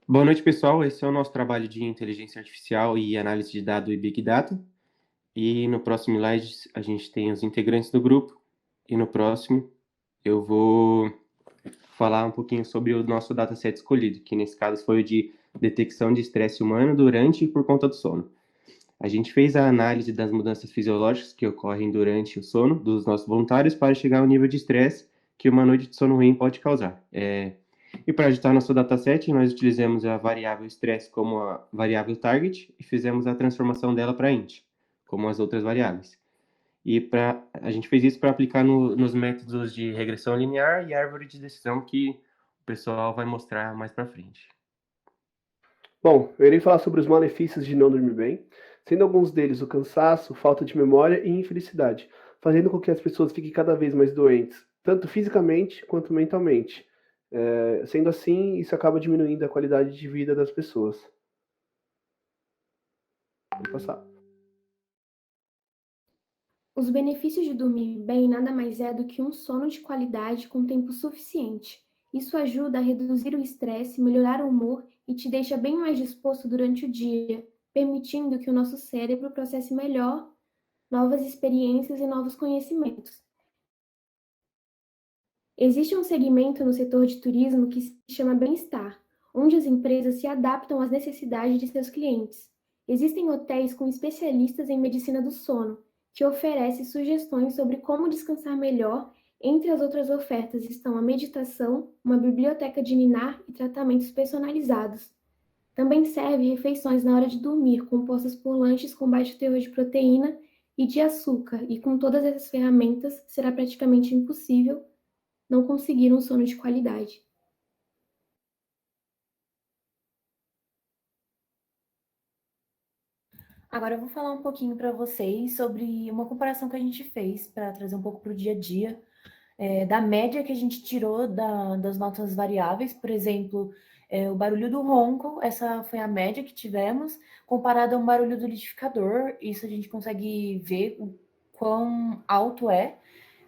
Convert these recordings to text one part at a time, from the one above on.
Boa noite, pessoal. Esse é o nosso trabalho de inteligência artificial e análise de dados e Big Data. E no próximo slide a gente tem os integrantes do grupo. E no próximo eu vou falar um pouquinho sobre o nosso dataset escolhido, que nesse caso foi o de detecção de estresse humano durante e por conta do sono. A gente fez a análise das mudanças fisiológicas que ocorrem durante o sono dos nossos voluntários para chegar ao nível de estresse que uma noite de sono ruim pode causar. E para ajustar nosso dataset, nós utilizamos a variável stress como a variável target e fizemos a transformação dela para int, como as outras variáveis. A gente fez isso para aplicar nos métodos de regressão linear e árvore de decisão que o pessoal vai mostrar mais para frente. Bom, eu irei falar sobre os malefícios de não dormir bem, sendo alguns deles o cansaço, falta de memória e infelicidade, fazendo com que as pessoas fiquem cada vez mais doentes, tanto fisicamente quanto mentalmente. Sendo assim, isso acaba diminuindo a qualidade de vida das pessoas. Vou passar. Os benefícios de dormir bem nada mais é do que um sono de qualidade com tempo suficiente. Isso ajuda a reduzir o estresse, melhorar o humor e te deixa bem mais disposto durante o dia, permitindo que o nosso cérebro processe melhor novas experiências e novos conhecimentos. Existe um segmento no setor de turismo que se chama bem-estar, onde as empresas se adaptam às necessidades de seus clientes. Existem hotéis com especialistas em medicina do sono, que oferecem sugestões sobre como descansar melhor. Entre as outras ofertas estão a meditação, uma biblioteca de ninar e tratamentos personalizados. Também serve refeições na hora de dormir, compostas por lanches com baixo teor de proteína e de açúcar, e com todas essas ferramentas será praticamente impossível não conseguir um sono de qualidade. Agora eu vou falar um pouquinho para vocês sobre uma comparação que a gente fez para trazer um pouco para o dia a dia, da média que a gente tirou das notas variáveis. Por exemplo, o barulho do ronco, essa foi a média que tivemos, comparado a um barulho do liquidificador. Isso a gente consegue ver o quão alto é.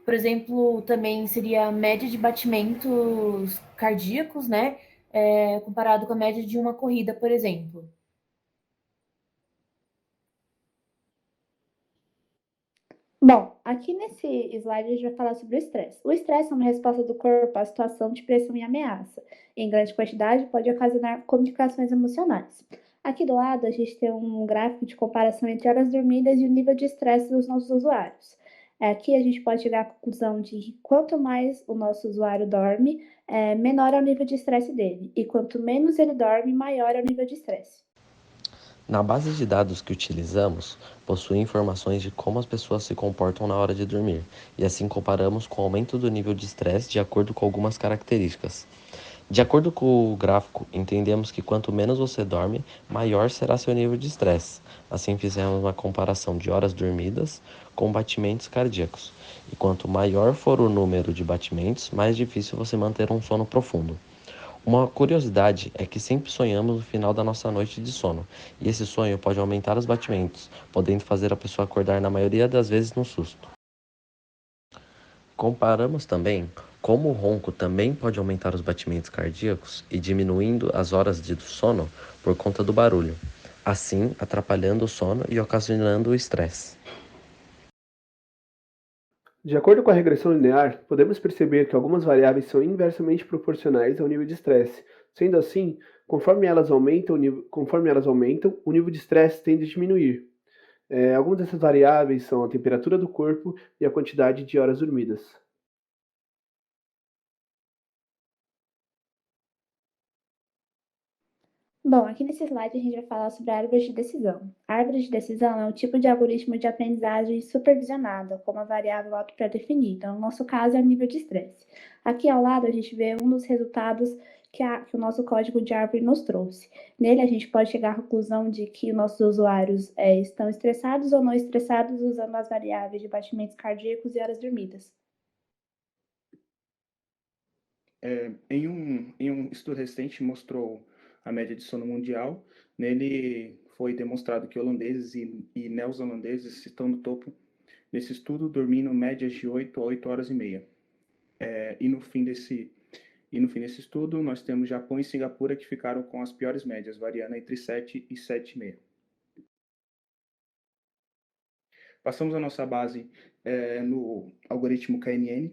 Por exemplo, também seria a média de batimentos cardíacos, né? Comparado com a média de uma corrida, por exemplo. Bom, aqui nesse slide a gente vai falar sobre o estresse. O estresse é uma resposta do corpo à situação de pressão e ameaça. Em grande quantidade, pode ocasionar complicações emocionais. Aqui do lado, a gente tem um gráfico de comparação entre horas dormidas e o nível de estresse dos nossos usuários. Aqui a gente pode chegar à conclusão de que quanto mais o nosso usuário dorme, menor é o nível de estresse dele. E quanto menos ele dorme, maior é o nível de estresse. Na base de dados que utilizamos, possui informações de como as pessoas se comportam na hora de dormir, e assim comparamos com o aumento do nível de estresse de acordo com algumas características. De acordo com o gráfico, entendemos que quanto menos você dorme, maior será seu nível de estresse. Assim fizemos uma comparação de horas dormidas com batimentos cardíacos. E quanto maior for o número de batimentos, mais difícil você manter um sono profundo. Uma curiosidade é que sempre sonhamos no final da nossa noite de sono, e esse sonho pode aumentar os batimentos, podendo fazer a pessoa acordar na maioria das vezes no susto. Comparamos também como o ronco também pode aumentar os batimentos cardíacos e diminuindo as horas de sono por conta do barulho, assim atrapalhando o sono e ocasionando o estresse. De acordo com a regressão linear, podemos perceber que algumas variáveis são inversamente proporcionais ao nível de estresse. Sendo assim, conforme elas aumentam, o nível de estresse tende a diminuir. Algumas dessas variáveis são a temperatura do corpo e a quantidade de horas dormidas. Bom, aqui nesse slide a gente vai falar sobre a árvore de decisão. A árvore de decisão é um tipo de algoritmo de aprendizagem supervisionada, com uma variável auto-pré-definida. No nosso caso, é o nível de estresse. Aqui ao lado a gente vê um dos resultados que o nosso código de árvore nos trouxe. Nele a gente pode chegar à conclusão de que nossos usuários estão estressados ou não estressados usando as variáveis de batimentos cardíacos e horas dormidas. Em um estudo recente mostrou a média de sono mundial. Nele foi demonstrado que holandeses e neozelandeses estão no topo nesse estudo, dormindo médias de 8 a 8 horas e meia. E no fim E no fim desse estudo, nós temos Japão e Singapura que ficaram com as piores médias, variando entre 7 e 7,5. Passamos a nossa base no algoritmo KNN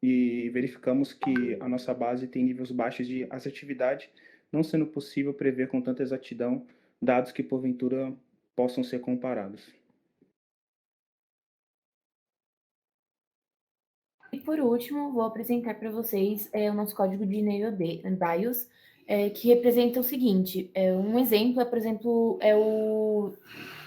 e verificamos que a nossa base tem níveis baixos de assertividade, não sendo possível prever com tanta exatidão dados que porventura possam ser comparados. E por último, vou apresentar para vocês o nosso código de e-mail BIOS, que representa o seguinte: um exemplo, por exemplo, é o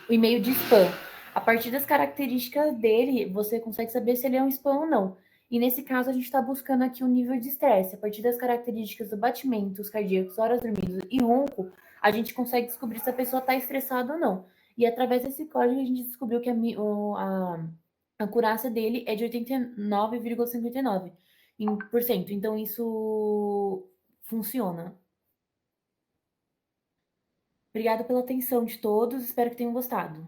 e-mail de spam. A partir das características dele, você consegue saber se ele é um spam ou não. E nesse caso, a gente está buscando aqui o nível de estresse. A partir das características do batimento, os cardíacos, horas dormidas e ronco, a gente consegue descobrir se a pessoa está estressada ou não. E através desse código, a gente descobriu que a acurácia dele é de 89,59%. Então, isso funciona. Obrigada pela atenção de todos, espero que tenham gostado.